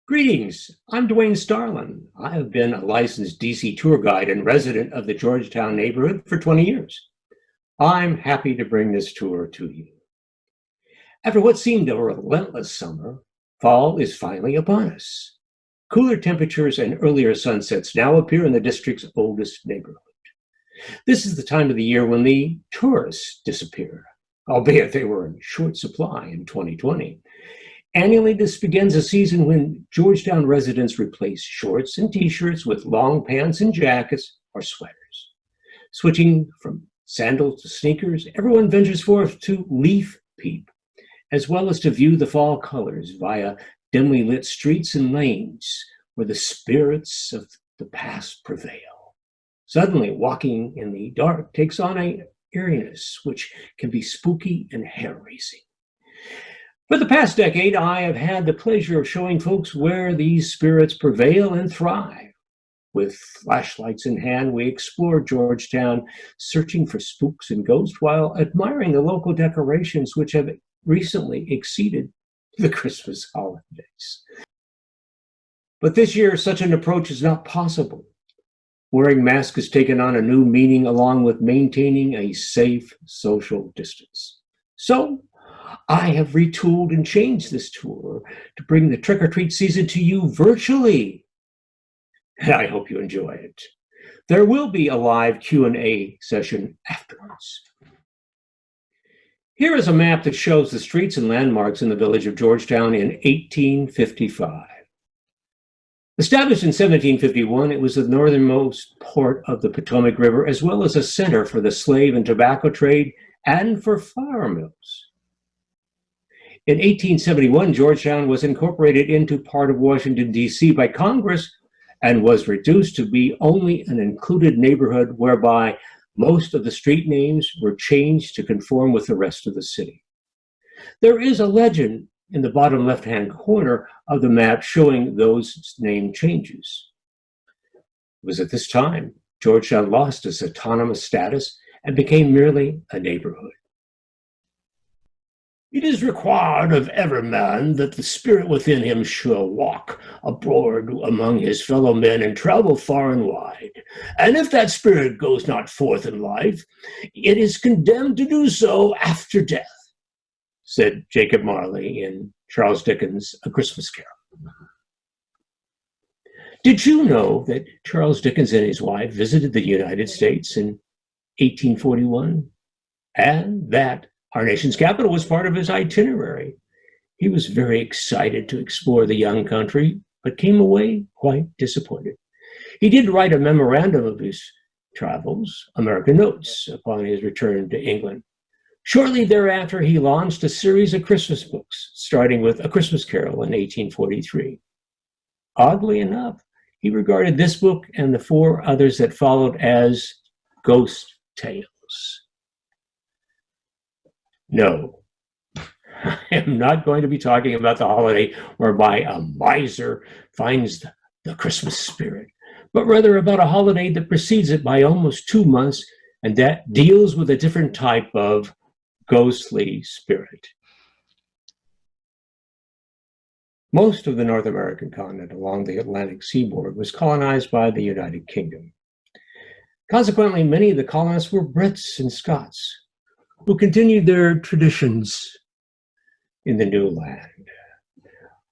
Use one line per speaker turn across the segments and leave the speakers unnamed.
Greetings, I'm Dwayne Starlin. I have been a licensed DC tour guide and resident of the Georgetown neighborhood for 20 years. I'm happy to bring this tour to you. After what seemed a relentless summer, fall is finally upon us. Cooler temperatures and earlier sunsets now appear in the district's oldest neighborhood. This is the time of the year when the tourists disappear, albeit they were in short supply in 2020. Annually, this begins a season when Georgetown residents replace shorts and t-shirts with long pants and jackets or sweaters. Switching from sandals to sneakers, everyone ventures forth to leaf peep, as well as to view the fall colors via dimly lit streets and lanes where the spirits of the past prevail. Suddenly, walking in the dark takes on an eeriness which can be spooky and hair-raising. For the past decade, I have had the pleasure of showing folks where these spirits prevail and thrive. With flashlights in hand, we explore Georgetown, searching for spooks and ghosts while admiring the local decorations which have recently exceeded the Christmas holidays. But this year, such an approach is not possible. Wearing masks has taken on a new meaning along with maintaining a safe social distance. So, I have retooled and changed this tour to bring the trick-or-treat season to you virtually. And I hope you enjoy it. There will be a live Q&A session afterwards. Here is a map that shows the streets and landmarks in the village of Georgetown in 1855. Established in 1751, it was the northernmost port of the Potomac River, as well as a center for the slave and tobacco trade and for flour mills. In 1871, Georgetown was incorporated into part of Washington, D.C. by Congress and was reduced to be only an included neighborhood whereby most of the street names were changed to conform with the rest of the city. There is a legend in the bottom left-hand corner of the map showing those name changes. It was at this time Georgetown lost its autonomous status and became merely a neighborhood. It is required of every man that the spirit within him shall walk abroad among his fellow men and travel far and wide. And if that spirit goes not forth in life, it is condemned to do so after death, said Jacob Marley in Charles Dickens' A Christmas Carol. Did you know that Charles Dickens and his wife visited the United States in 1841? And that our nation's capital was part of his itinerary. He was very excited to explore the young country, but came away quite disappointed. He did write a memorandum of his travels, American Notes, upon his return to England. Shortly thereafter, he launched a series of Christmas books, starting with A Christmas Carol in 1843. Oddly enough, he regarded this book and the four others that followed as ghost tales. No, I am not going to be talking about the holiday whereby a miser finds the Christmas spirit, but rather about a holiday that precedes it by almost 2 months and that deals with a different type of ghostly spirit. Most of the North American continent along the Atlantic seaboard was colonized by the United Kingdom. Consequently, many of the colonists were Brits and Scots, who continued their traditions in the new land.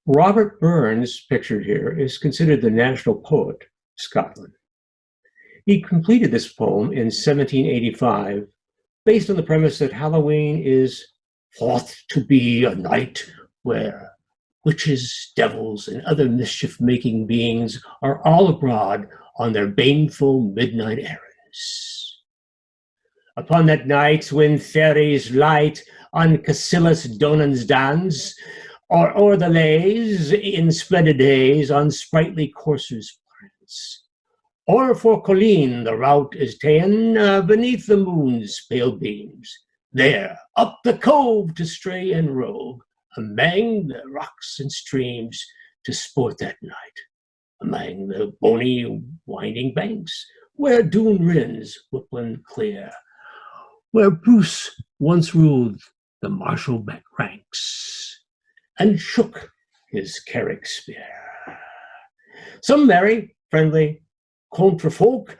Robert Burns, pictured here, is considered the national poet of Scotland. He completed this poem in 1785, based on the premise that Halloween is thought to be a night where witches, devils, and other mischief-making beings are all abroad on their baneful midnight errands. Upon that night when fairies light on Cassillis Donan's dance, or o'er the lays in splendid days on sprightly coursers prance, or for Colleen the rout is ta'en beneath the moon's pale beams, there up the cove to stray and rove, amang the rocks and streams to sport that night, amang the bony winding banks, where Doon rins whipling clear, where Bruce once ruled the martial ranks and shook his Carrick spear. Some merry, friendly, country folk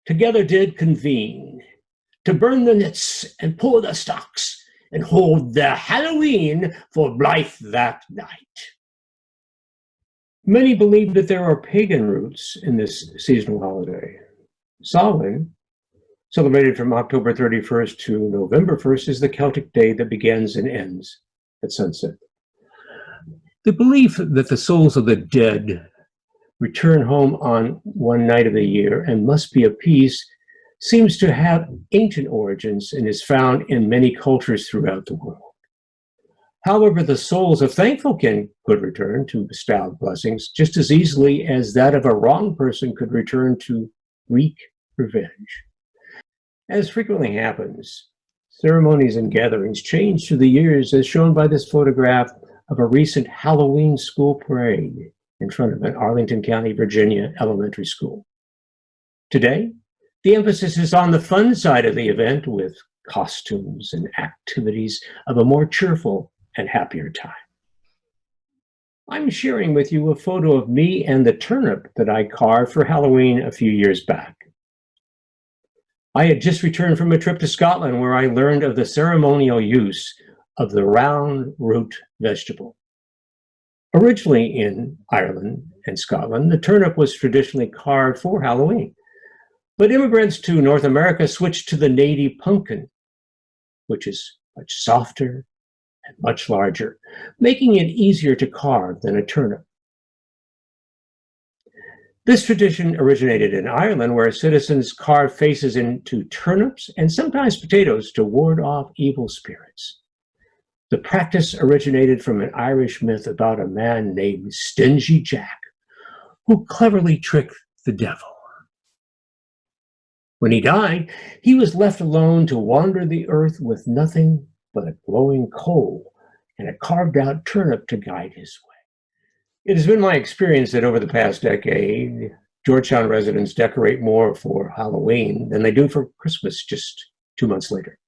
together did convene to burn the nits and pull the stocks and hold their Halloween for Blythe that night. Many believe that there are pagan roots in this seasonal holiday. Samhain, celebrated from October 31st to November 1st, is the Celtic day that begins and ends at sunset. The belief that the souls of the dead return home on one night of the year and must be appeased seems to have ancient origins and is found in many cultures throughout the world. However, the souls of thankful kin could return to bestowed blessings just as easily as that of a wrong person could return to wreak revenge. As frequently happens, ceremonies and gatherings change through the years, as shown by this photograph of a recent Halloween school parade in front of an Arlington County, Virginia elementary school. Today, the emphasis is on the fun side of the event with costumes and activities of a more cheerful and happier time. I'm sharing with you a photo of me and the turnip that I carved for Halloween a few years back. I had just returned from a trip to Scotland where I learned of the ceremonial use of the round root vegetable. Originally in Ireland and Scotland, the turnip was traditionally carved for Halloween, but immigrants to North America switched to the native pumpkin, which is much softer and much larger, making it easier to carve than a turnip. This tradition originated in Ireland, where citizens carved faces into turnips and sometimes potatoes to ward off evil spirits. The practice originated from an Irish myth about a man named Stingy Jack, who cleverly tricked the devil. When he died, he was left alone to wander the earth with nothing but a glowing coal and a carved-out turnip to guide his way. It has been my experience that over the past decade, Georgetown residents decorate more for Halloween than they do for Christmas just 2 months later.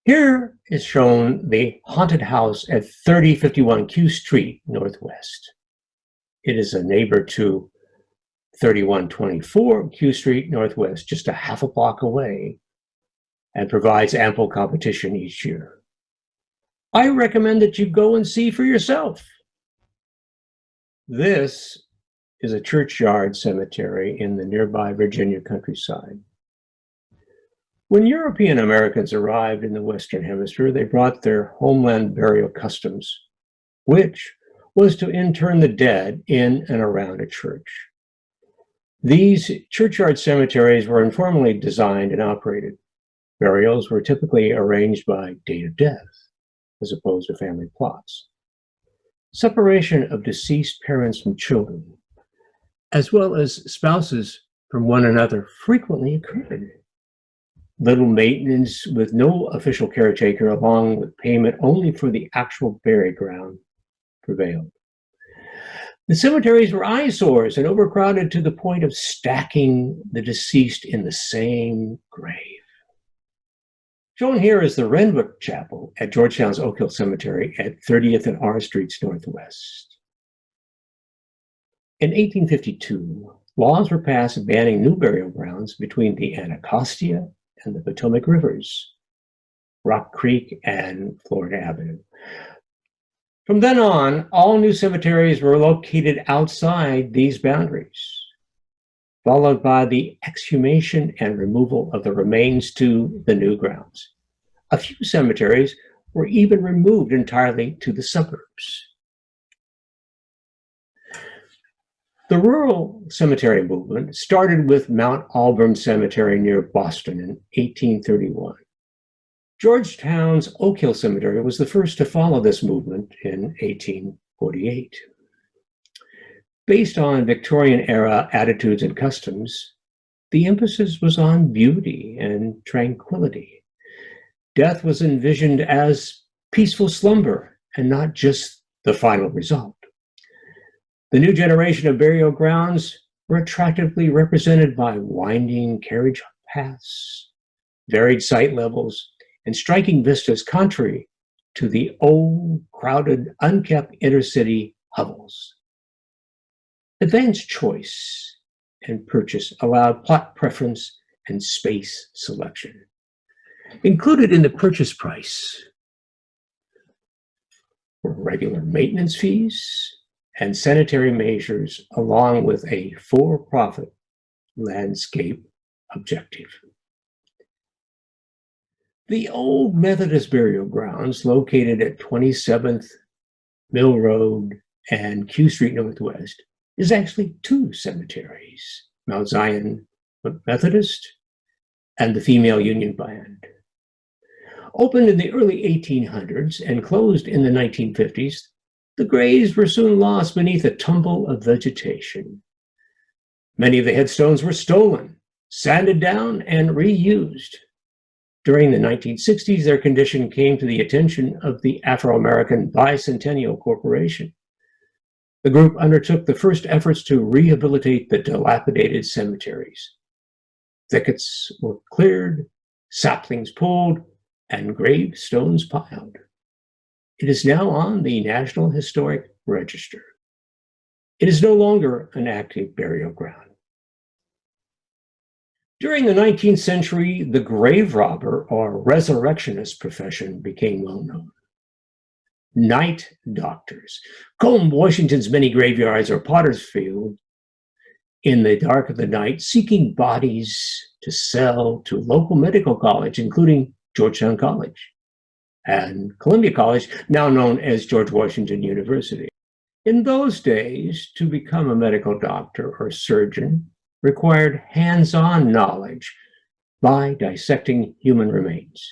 Here is shown the haunted house at 3051 Q Street Northwest. It is a neighbor to 3124 Q Street Northwest, just a half a block away, and provides ample competition each year. I recommend that you go and see for yourself. This is a churchyard cemetery in the nearby Virginia countryside. When European Americans arrived in the Western Hemisphere, they brought their homeland burial customs, which was to intern the dead in and around a church. These churchyard cemeteries were informally designed and operated. Burials were typically arranged by date of death, as opposed to family plots. Separation of deceased parents from children, as well as spouses from one another, frequently occurred. Little maintenance with no official caretaker, along with payment only for the actual burial ground, prevailed. The cemeteries were eyesores and overcrowded to the point of stacking the deceased in the same grave. Shown here is the Renwick Chapel at Georgetown's Oak Hill Cemetery at 30th and R Streets Northwest. In 1852, laws were passed banning new burial grounds between the Anacostia and the Potomac Rivers, Rock Creek and Florida Avenue. From then on, all new cemeteries were located outside these boundaries, followed by the exhumation and removal of the remains to the new grounds. A few cemeteries were even removed entirely to the suburbs. The rural cemetery movement started with Mount Auburn Cemetery near Boston in 1831. Georgetown's Oak Hill Cemetery was the first to follow this movement in 1848. Based on Victorian-era attitudes and customs, the emphasis was on beauty and tranquility. Death was envisioned as peaceful slumber and not just the final result. The new generation of burial grounds were attractively represented by winding carriage paths, varied site levels, and striking vistas contrary to the old, crowded, unkept intercity hovels. Advanced choice and purchase allowed plot preference and space selection. Included in the purchase price were regular maintenance fees and sanitary measures, along with a for-profit landscape objective. The old Methodist burial grounds, located at 27th Mill Road and Q Street Northwest, is actually two cemeteries, Mount Zion Methodist and the Female Union Band. Opened in the early 1800s and closed in the 1950s, the graves were soon lost beneath a tumble of vegetation. Many of the headstones were stolen, sanded down, and reused. During the 1960s, their condition came to the attention of the Afro-American Bicentennial Corporation. The group undertook the first efforts to rehabilitate the dilapidated cemeteries. Thickets were cleared, saplings pulled, and gravestones piled. It is now on the National Historic Register. It is no longer an active burial ground. During the 19th century, the grave robber or resurrectionist profession became well known. Night doctors combed Washington's many graveyards or potter's field in the dark of the night, seeking bodies to sell to local medical college, including Georgetown College and Columbia College, now known as George Washington University. In those days, to become a medical doctor or surgeon required hands-on knowledge by dissecting human remains.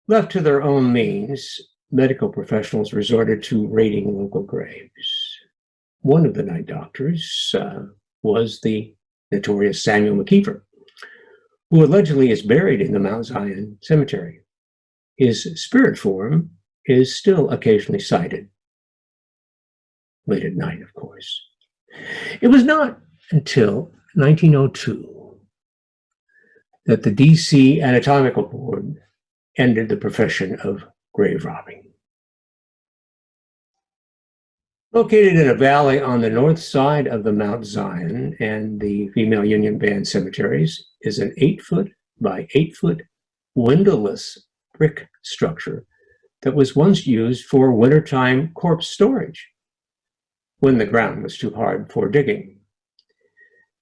Left to their own means, medical professionals resorted to raiding local graves. One of the night doctors was the notorious Samuel McKeever, who allegedly is buried in the Mount Zion Cemetery. His spirit form is still occasionally sighted, late at night, of course. It was not until 1902 that the DC Anatomical Board ended the profession of grave robbing. Located in a valley on the north side of the Mount Zion and the Female Union Band cemeteries is an 8-foot by 8-foot windowless brick structure that was once used for wintertime corpse storage when the ground was too hard for digging.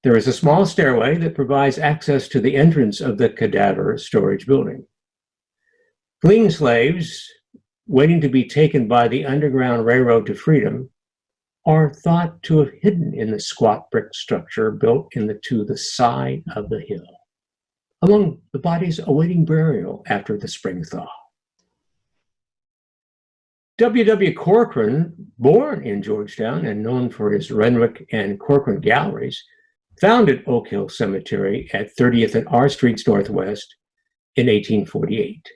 There is a small stairway that provides access to the entrance of the cadaver storage building. Fleeing slaves waiting to be taken by the Underground Railroad to freedom are thought to have hidden in the squat brick structure built to the side of the hill, among the bodies awaiting burial after the spring thaw. W.W. Corcoran, born in Georgetown and known for his Renwick and Corcoran galleries, founded Oak Hill Cemetery at 30th and R Streets Northwest in 1848.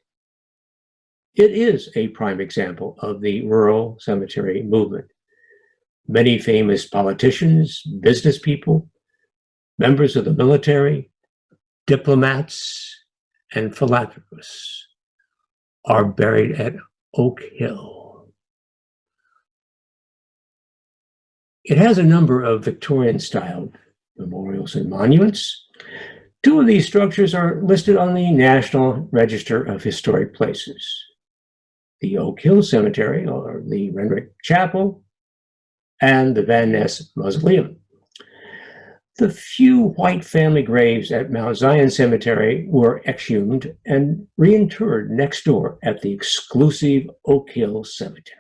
It is a prime example of the rural cemetery movement. Many famous politicians, business people, members of the military, diplomats, and philanthropists are buried at Oak Hill. It has a number of Victorian-styled memorials and monuments. Two of these structures are listed on the National Register of Historic Places: the Oak Hill Cemetery, or the Renwick Chapel, and the Van Ness Mausoleum. The few white family graves at Mount Zion Cemetery were exhumed and reinterred next door at the exclusive Oak Hill Cemetery.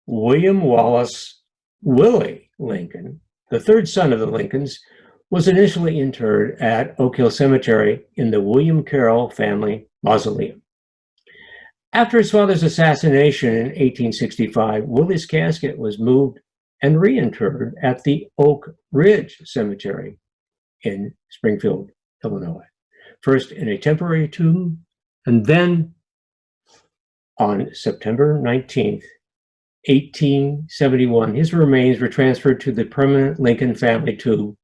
William Wallace Willie Lincoln, the third son of the Lincolns, was initially interred at Oak Hill Cemetery in the William Carroll family mausoleum. After his father's assassination in 1865, Willie's casket was moved and reinterred at the Oak Ridge Cemetery in Springfield, Illinois, first in a temporary tomb, and then on September 19th, 1871, his remains were transferred to the permanent Lincoln family tomb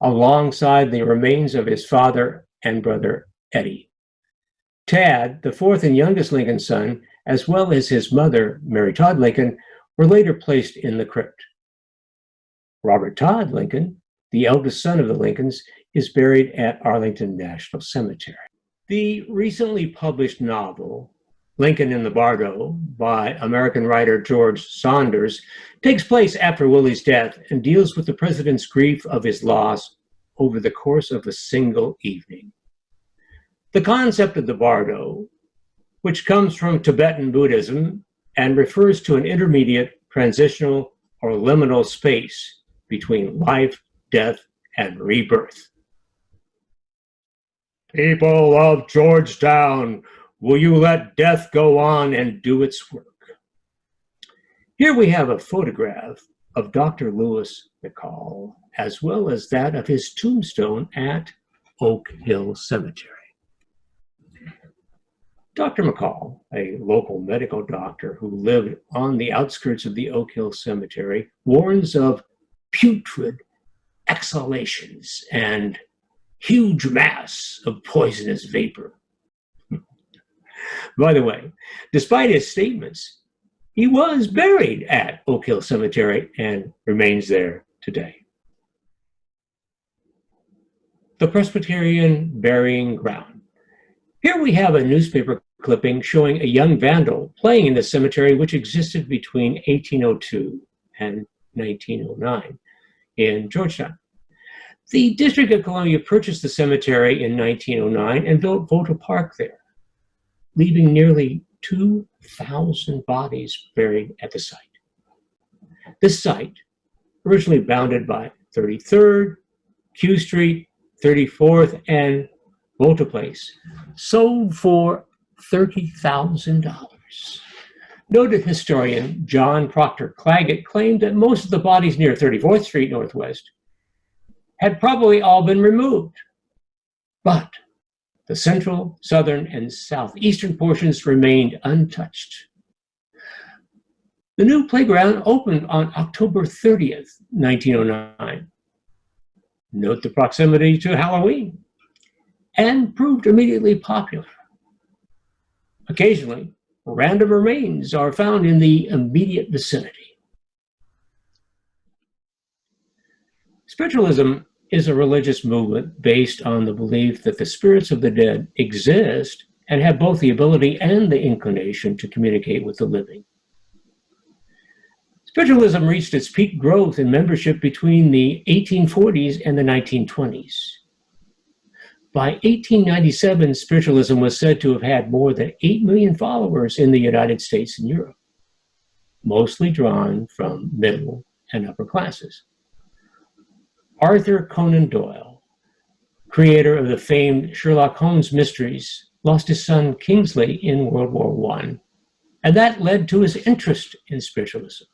alongside the remains of his father and brother Eddie. Tad, the fourth and youngest Lincoln son, as well as his mother, Mary Todd Lincoln, were later placed in the crypt. Robert Todd Lincoln, the eldest son of the Lincolns, is buried at Arlington National Cemetery. The recently published novel, Lincoln in the Bardo, by American writer George Saunders, takes place after Willie's death and deals with the president's grief of his loss over the course of a single evening. The concept of the Bardo, which comes from Tibetan Buddhism and refers to an intermediate, transitional, or liminal space between life, death, and rebirth. People of Georgetown, will you let death go on and do its work? Here we have a photograph of Dr. Lewis McCall, as well as that of his tombstone at Oak Hill Cemetery. Dr. McCall, a local medical doctor who lived on the outskirts of the Oak Hill Cemetery, warns of putrid exhalations and huge mass of poisonous vapor. By the way, despite his statements, he was buried at Oak Hill Cemetery and remains there today. The Presbyterian Burying Ground. Here we have a newspaper clipping showing a young vandal playing in the cemetery, which existed between 1802 and 1909 in Georgetown. The District of Columbia purchased the cemetery in 1909 and built Vota Park there, leaving nearly 2,000 bodies buried at the site. This site, originally bounded by 33rd, Q Street, 34th, and Volta Place, sold for $30,000. Noted historian John Proctor Claggett claimed that most of the bodies near 34th Street Northwest had probably all been removed, but the central, southern, and southeastern portions remained untouched. The new playground opened on October 30th, 1909. Note the proximity to Halloween, and proved immediately popular. Occasionally, random remains are found in the immediate vicinity. Spiritualism is a religious movement based on the belief that the spirits of the dead exist and have both the ability and the inclination to communicate with the living. Spiritualism reached its peak growth in membership between the 1840s and the 1920s. By 1897, spiritualism was said to have had more than 8 million followers in the United States and Europe, mostly drawn from middle and upper classes. Arthur Conan Doyle, creator of the famed Sherlock Holmes mysteries, lost his son Kingsley in World War I, and that led to his interest in spiritualism.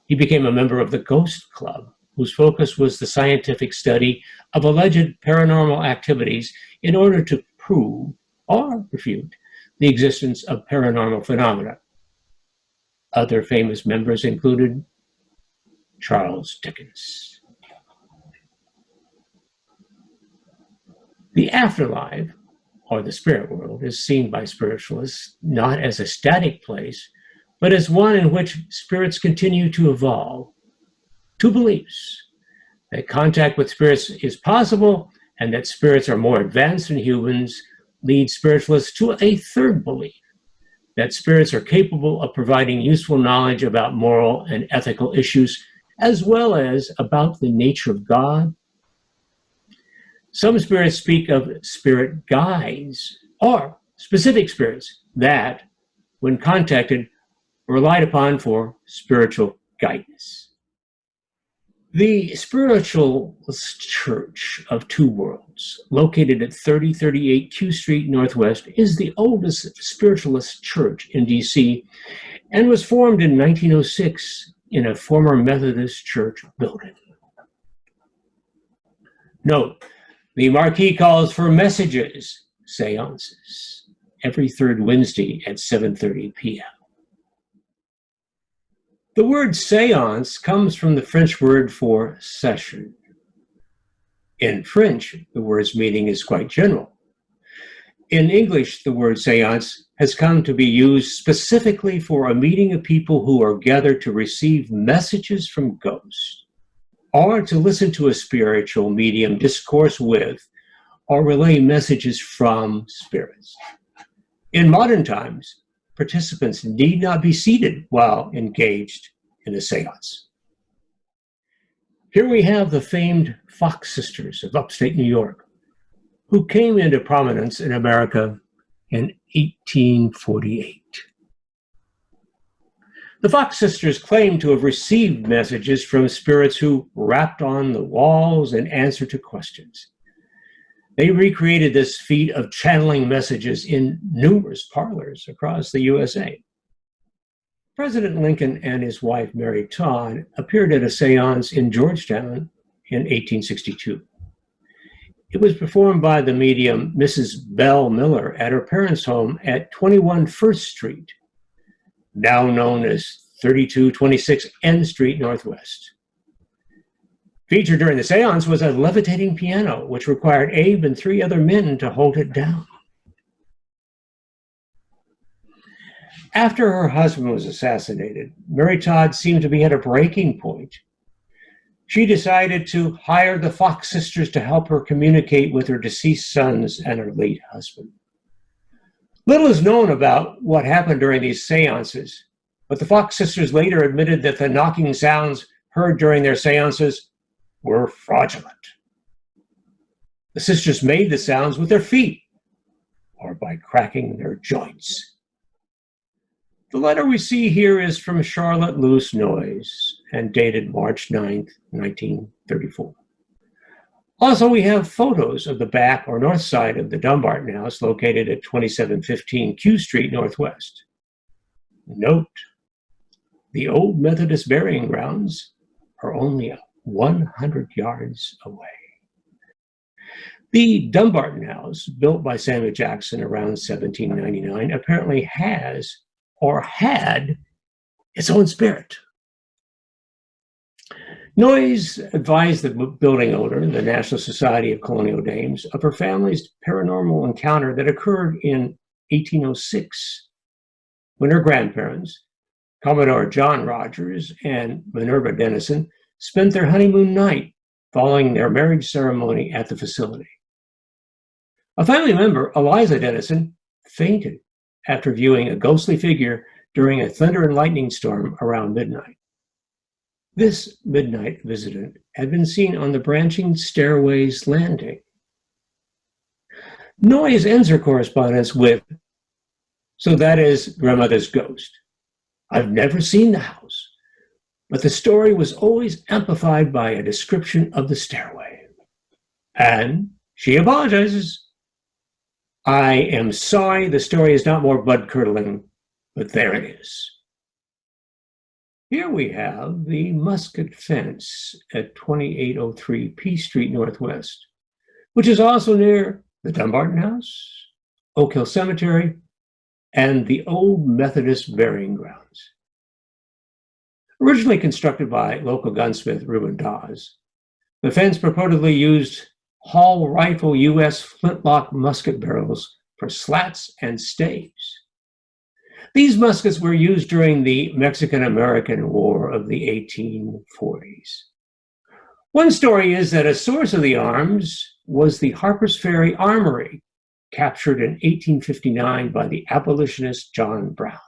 He became a member of the Ghost Club, whose focus was the scientific study of alleged paranormal activities in order to prove or refute the existence of paranormal phenomena. Other famous members included Charles Dickens. The afterlife, or the spirit world, is seen by spiritualists not as a static place, but as one in which spirits continue to evolve. Two beliefs: that contact with spirits is possible and that spirits are more advanced than humans lead spiritualists to a third belief: that spirits are capable of providing useful knowledge about moral and ethical issues, as well as about the nature of God. Some spirits speak of spirit guides, or specific spirits that, when contacted, are relied upon for spiritual guidance. The Spiritualist Church of Two Worlds, located at 3038 Q Street Northwest, is the oldest spiritualist church in DC and was formed in 1906 in a former Methodist church building. Note, the marquee calls for messages, seances, every third Wednesday at 7:30 p.m. The word seance comes from the French word for session. In French, the word's meaning is quite general. In English, the word seance has come to be used specifically for a meeting of people who are gathered to receive messages from ghosts. or to listen to a spiritual medium discourse with or relay messages from spirits. In modern times, participants need not be seated while engaged in a seance. Here we have the famed Fox sisters of upstate New York, who came into prominence in America in 1848. The Fox sisters claim to have received messages from spirits who rapped on the walls in answer to questions. They recreated this feat of channeling messages in numerous parlors across the USA. President Lincoln and his wife, Mary Todd, appeared at a seance in Georgetown in 1862. It was performed by the medium Mrs. Belle Miller at her parents' home at 21 First Street, now known as 3226 N Street Northwest. Featured during the seance was a levitating piano, which required Abe and 3 other men to hold it down. After her husband was assassinated, Mary Todd seemed to be at a breaking point. She decided to hire the Fox sisters to help her communicate with her deceased sons and her late husband. Little is known about what happened during these seances, but the Fox sisters later admitted that the knocking sounds heard during their seances were fraudulent. The sisters made the sounds with their feet or by cracking their joints. The letter we see here is from Charlotte Luce Noyes and dated March 9th, 1934. Also, we have photos of the back or north side of the Dumbarton House located at 2715 Q Street Northwest. Note, the old Methodist burying grounds are only 100 yards away. The Dumbarton House, built by Samuel Jackson around 1799, apparently has or had its own spirit. Noyes advised the building owner, the National Society of Colonial Dames, of her family's paranormal encounter that occurred in 1806 when her grandparents, Commodore John Rogers and Minerva Dennison, spent their honeymoon night following their marriage ceremony at the facility. A family member, Eliza Dennison, fainted after viewing a ghostly figure during a thunder and lightning storm around midnight. This midnight visitant had been seen on the branching stairway's landing. Noyes ends her correspondence with, "So that is grandmother's ghost. I've never seen the house, but the story was always amplified by a description of the stairway." And she apologizes. "I am sorry the story is not more blood-curdling, but there it is." Here we have the Musket Fence at 2803 P Street Northwest, which is also near the Dumbarton House, Oak Hill Cemetery, and the old Methodist burying grounds. Originally constructed by local gunsmith Reuben Dawes, the fence purportedly used Hall rifle U.S. flintlock musket barrels for slats and staves. These muskets were used during the Mexican-American War of the 1840s. One story is that a source of the arms was the Harper's Ferry Armory, captured in 1859 by the abolitionist John Brown.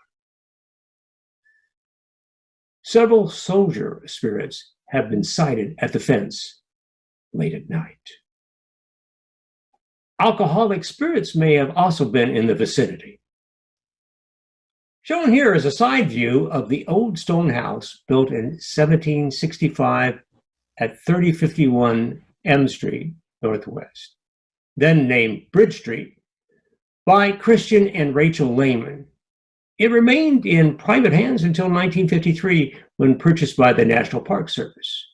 Several soldier spirits have been sighted at the fence late at night. Alcoholic spirits may have also been in the vicinity. Shown here is a side view of the old stone house built in 1765 at 3051 M Street Northwest, then named Bridge Street, by Christian and Rachel Lehman. It remained in private hands until 1953 when purchased by the National Park Service.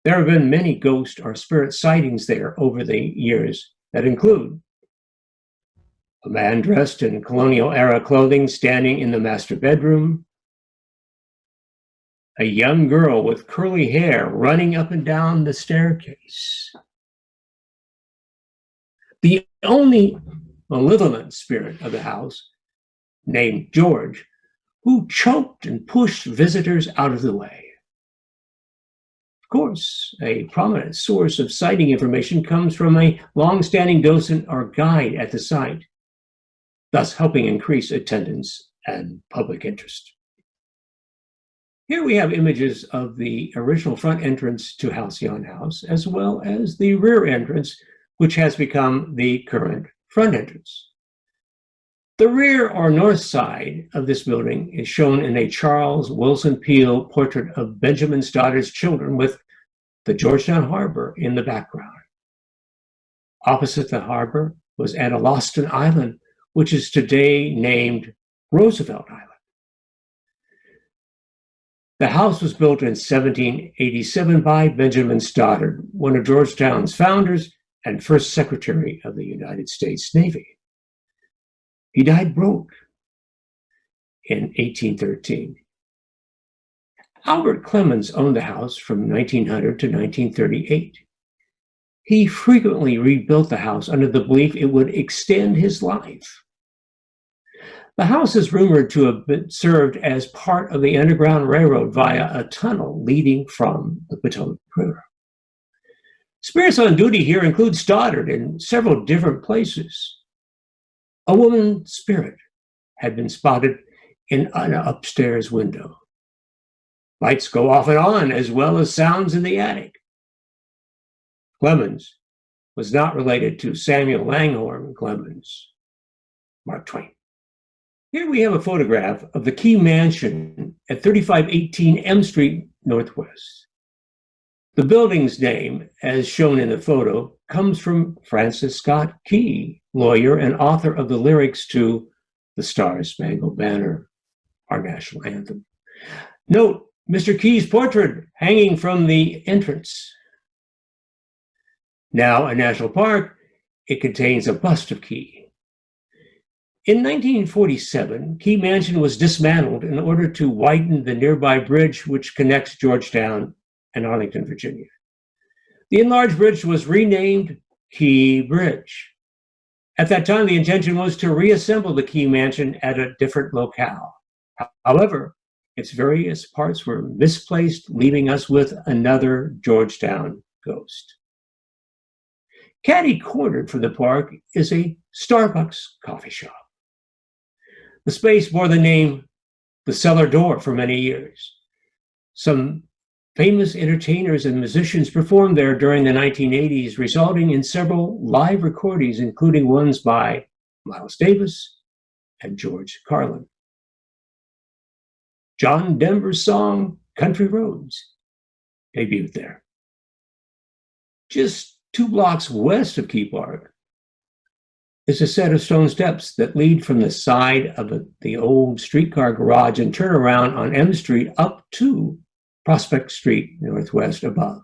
There have been many ghost or spirit sightings there over the years that include a man dressed in colonial-era clothing standing in the master bedroom, a young girl with curly hair running up and down the staircase, the only malevolent spirit of the house, named George, who choked and pushed visitors out of the way, course, a prominent source of sighting information comes from a long-standing docent or guide at the site, thus helping increase attendance and public interest. Here we have images of the original front entrance to Halcyon House, as well as the rear entrance, which has become the current front entrance. The rear or north side of this building is shown in a Charles Wilson Peale portrait of Benjamin Stoddard's children with the Georgetown Harbor in the background. Opposite the harbor was Antilosten Island, which is today named Roosevelt Island. The house was built in 1787 by Benjamin Stoddard, one of Georgetown's founders and first Secretary of the United States Navy. He died broke in 1813. Albert Clemens owned the house from 1900 to 1938. He frequently rebuilt the house under the belief it would extend his life. The house is rumored to have been served as part of the Underground Railroad via a tunnel leading from the Potomac River. Spirits on duty here include Stoddard in several different places. A woman's spirit had been spotted in an upstairs window. Lights go off and on, as well as sounds in the attic. Clemens was not related to Samuel Langhorne Clemens, Mark Twain. Here we have a photograph of the Key Mansion at 3518 M Street Northwest. The building's name, as shown in the photo, comes from Francis Scott Key, lawyer and author of the lyrics to The Star-Spangled Banner, our national anthem. Note Mr. Key's portrait hanging from the entrance. Now a national park, it contains a bust of Key. In 1947, Key Mansion was dismantled in order to widen the nearby bridge which connects Georgetown and Arlington, Virginia. The enlarged bridge was renamed Key Bridge. At that time, the intention was to reassemble the Key Mansion at a different locale. However, its various parts were misplaced, leaving us with another Georgetown ghost. Catty-cornered from the park is a Starbucks coffee shop. The space bore the name The Cellar Door for many years. Some famous entertainers and musicians performed there during the 1980s, resulting in several live recordings, including ones by Miles Davis and George Carlin. John Denver's song, Country Roads, debuted there. Just 2 blocks west of Key Park is a set of stone steps that lead from the side of the old streetcar garage and turn around on M Street up to Prospect Street Northwest above.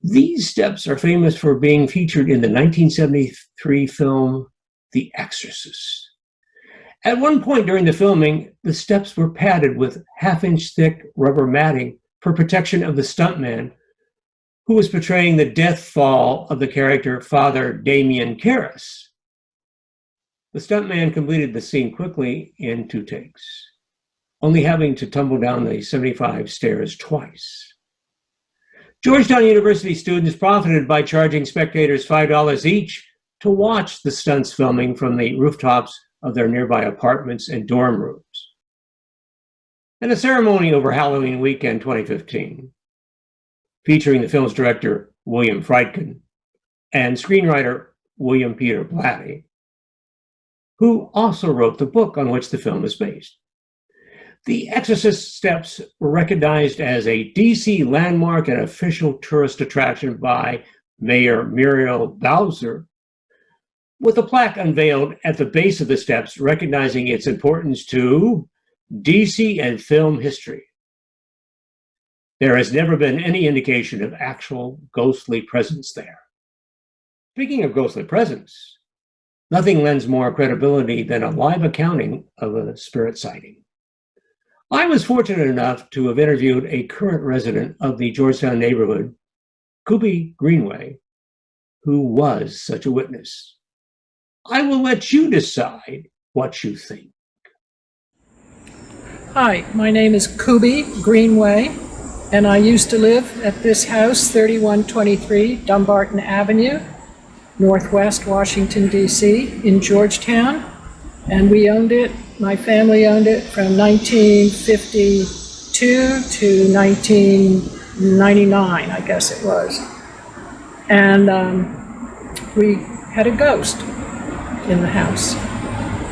These steps are famous for being featured in the 1973 film The Exorcist. At one point during the filming, the steps were padded with half-inch thick rubber matting for protection of the stuntman who was portraying the death fall of the character Father Damien Karras. The stuntman completed the scene quickly in 2 takes, only having to tumble down the 75 stairs twice. Georgetown University students profited by charging spectators $5 each to watch the stunts filming from the rooftops of their nearby apartments and dorm rooms. And a ceremony over Halloween weekend 2015, featuring the film's director, William Friedkin, and screenwriter, William Peter Blatty, who also wrote the book on which the film is based. The Exorcist steps were recognized as a DC landmark and official tourist attraction by Mayor Muriel Bowser, with a plaque unveiled at the base of the steps recognizing its importance to DC and film history. There has never been any indication of actual ghostly presence there. Speaking of ghostly presence, nothing lends more credibility than a live accounting of a spirit sighting. I was fortunate enough to have interviewed a current resident of the Georgetown neighborhood, Kubi Greenway, who was such a witness. I will let you decide what you think.
Hi, my name is Kubi Greenway. and I used to live at this house, 3123 Dumbarton Avenue, Northwest Washington, D.C., in Georgetown. And we owned it, my family owned it from 1952 to 1999, I guess it was. And we had a ghost in the house.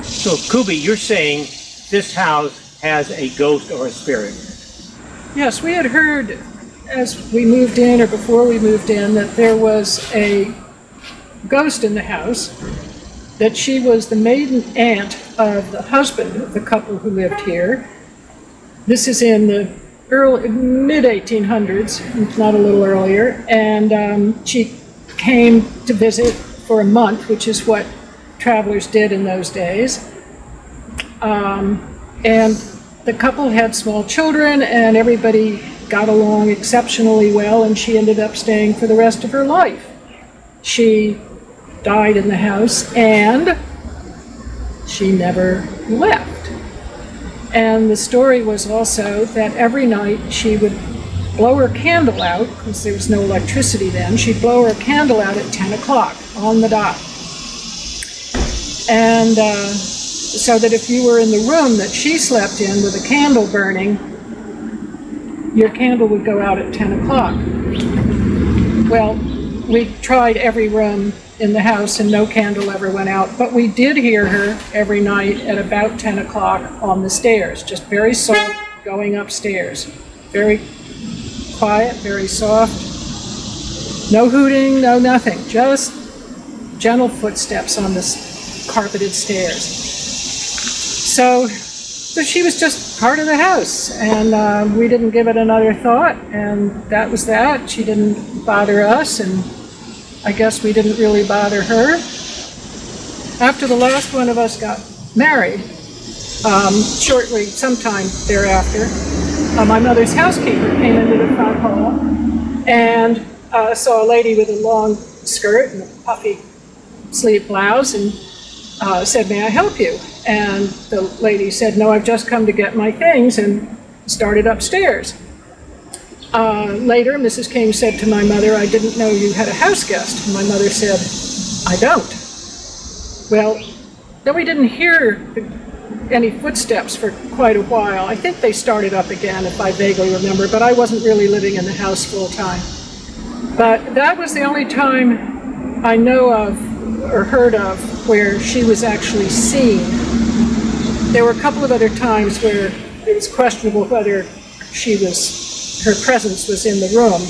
So, Kubi, you're saying this house has a ghost or a spirit?
Yes, we had heard as we moved in, or before we moved in, that there was a ghost in the house, that she was the maiden aunt of the husband of the couple who lived here. This is in the mid-1800s, if not a little earlier, and she came to visit for a month, which is what travelers did in those days. And the couple had small children, and everybody got along exceptionally well, and she ended up staying for the rest of her life. She died in the house, and she never left. And the story was also that every night she would blow her candle out, because there was no electricity then. She'd blow her candle out at 10 o'clock on the dot. And so that if you were in the room that she slept in with a candle burning, your candle would go out at 10 o'clock. Well, we tried every room in the house and no candle ever went out, but we did hear her every night at about 10 o'clock on the stairs, just very soft going upstairs. Very quiet, very soft. No hooting, no nothing, just gentle footsteps on the carpeted stairs. So she was just part of the house, and we didn't give it another thought, and that was that. She didn't bother us, and I guess we didn't really bother her. After the last one of us got married, shortly, sometime thereafter, my mother's housekeeper came into the front hall and saw a lady with a long skirt and a puffy sleeve blouse, and said, "May I help you?" And the lady said, "No, I've just come to get my things," and started upstairs. Later, Mrs. King said to my mother, "I didn't know you had a house guest." And my mother said, "I don't." Well, then we didn't hear any footsteps for quite a while. I think they started up again, if I vaguely remember, but I wasn't really living in the house full time. But that was the only time I know of or heard of where she was actually seen. There were a couple of other times where it was questionable whether her presence was in the room,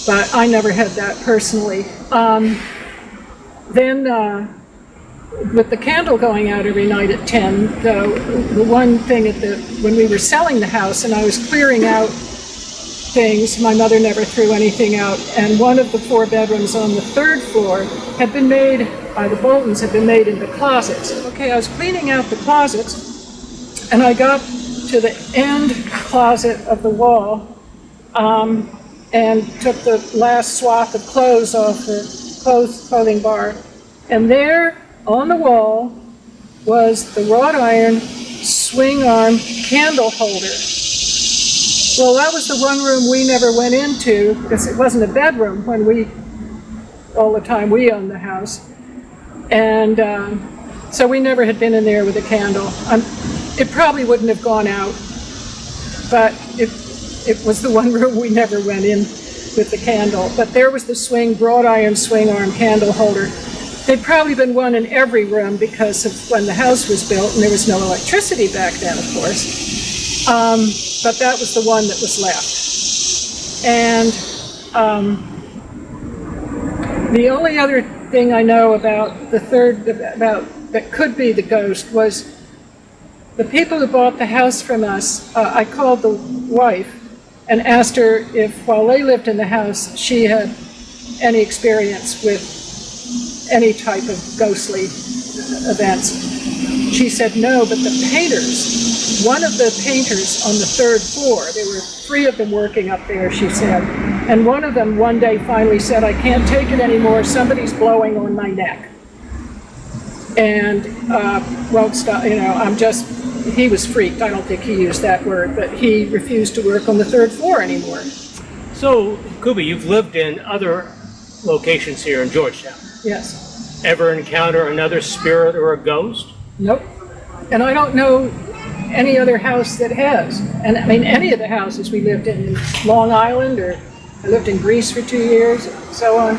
but I never had that personally. Then with the candle going out every night at 10, the one thing when we were selling the house and I was clearing out things, my mother never threw anything out, and one of the 4 bedrooms on the 3rd floor had been made by the Boltons, had been made into closets. Okay, I was cleaning out the closets, and I got to the end closet of the wall, and took the last swath of clothes off the clothing bar, and there on the wall was the wrought iron swing arm candle holder. Well, that was the one room we never went into, because it wasn't a bedroom all the time we owned the house. And so we never had been in there with a candle. It probably wouldn't have gone out, but it was the one room we never went in with the candle. But there was the wrought iron swing arm candle holder. There'd probably been one in every room because of when the house was built, and there was no electricity back then, of course. But that was the one that was left. And the only other thing I know about that could be the ghost was the people who bought the house from us. I called the wife and asked her if, while they lived in the house, she had any experience with any type of ghostly events. She said no, but the painters, one of the painters on the 3rd floor, there were 3 of them working up there, she said, and one of them one day finally said, "I can't take it anymore, somebody's blowing on my neck. And won't stop, I'm just he was freaked. I don't think he used that word, but he refused to work on the third floor anymore.
So, Kuba, you've lived in other locations here in Georgetown.
Yes.
Ever encounter another spirit or a ghost?
Nope. And I don't know any other house that has. And I mean, any of the houses we lived in Long Island, or I lived in Greece for 2 years, and so on.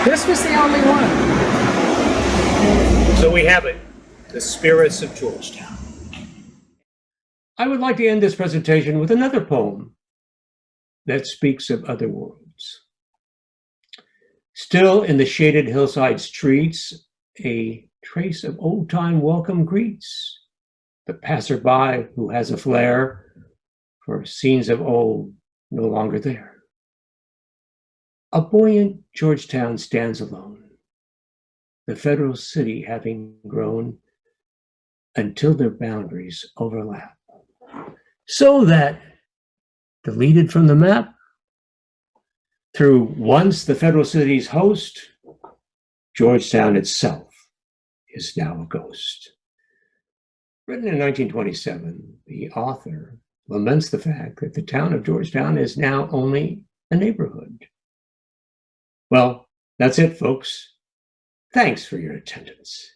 This was the only one.
So we have it, the spirits of Georgetown. I would like to end this presentation with another poem that speaks of other worlds. Still in the shaded hillside streets, a trace of old-time welcome greets the passerby who has a flair for scenes of old no longer there. A buoyant Georgetown stands alone, the federal city having grown until their boundaries overlap, so that, deleted from the map, through once the federal city's host, Georgetown itself is now a ghost. Written in 1927, the author laments the fact that the town of Georgetown is now only a neighborhood. Well, that's it, folks. Thanks for your attendance.